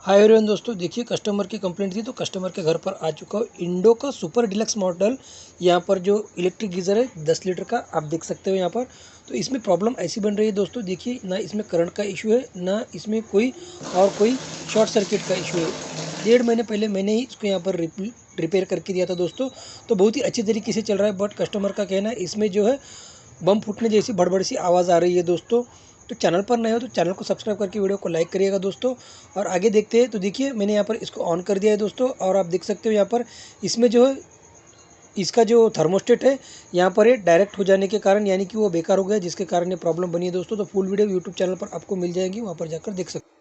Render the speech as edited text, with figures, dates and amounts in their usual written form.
Hi everyone दोस्तों, देखिए customer की कंप्लेंट थी तो कस्टमर के घर पर आ चुका हूँ इंडो का सुपर डिलक्स मॉडल। यहाँ पर जो इलेक्ट्रिक गीज़र है 10 लीटर का, आप देख सकते हो यहाँ पर। तो इसमें प्रॉब्लम ऐसी बन रही है दोस्तों, देखिए ना इसमें करंट का इशू है, ना इसमें कोई शॉर्ट सर्किट का इशू है। 1.5 महीने पहले मैंने ही इसको यहाँ पर रिपेयर करके दिया था दोस्तों। तो बहुत ही अच्छी तरीके से चल रहा है, बट कस्टमर का कहना है इसमें जो है बम फूटने जैसी बड़बड़ सी आवाज़ आ रही है दोस्तों। तो चैनल पर नए हो तो चैनल को सब्सक्राइब करके वीडियो को लाइक करिएगा दोस्तों। और आगे देखते हैं। तो देखिए मैंने यहाँ पर इसको ऑन कर दिया है दोस्तों, और आप देख सकते हो यहाँ पर इसमें जो है इसका जो थर्मोस्टेट है यहाँ पर ये डायरेक्ट हो जाने के कारण यानी कि वो बेकार हो गया, जिसके कारण ये प्रॉब्लम बनी है दोस्तों। तो फुल वीडियो यूट्यूब चैनल पर आपको मिल जाएगी, वहाँ पर जाकर देख सकते हैं।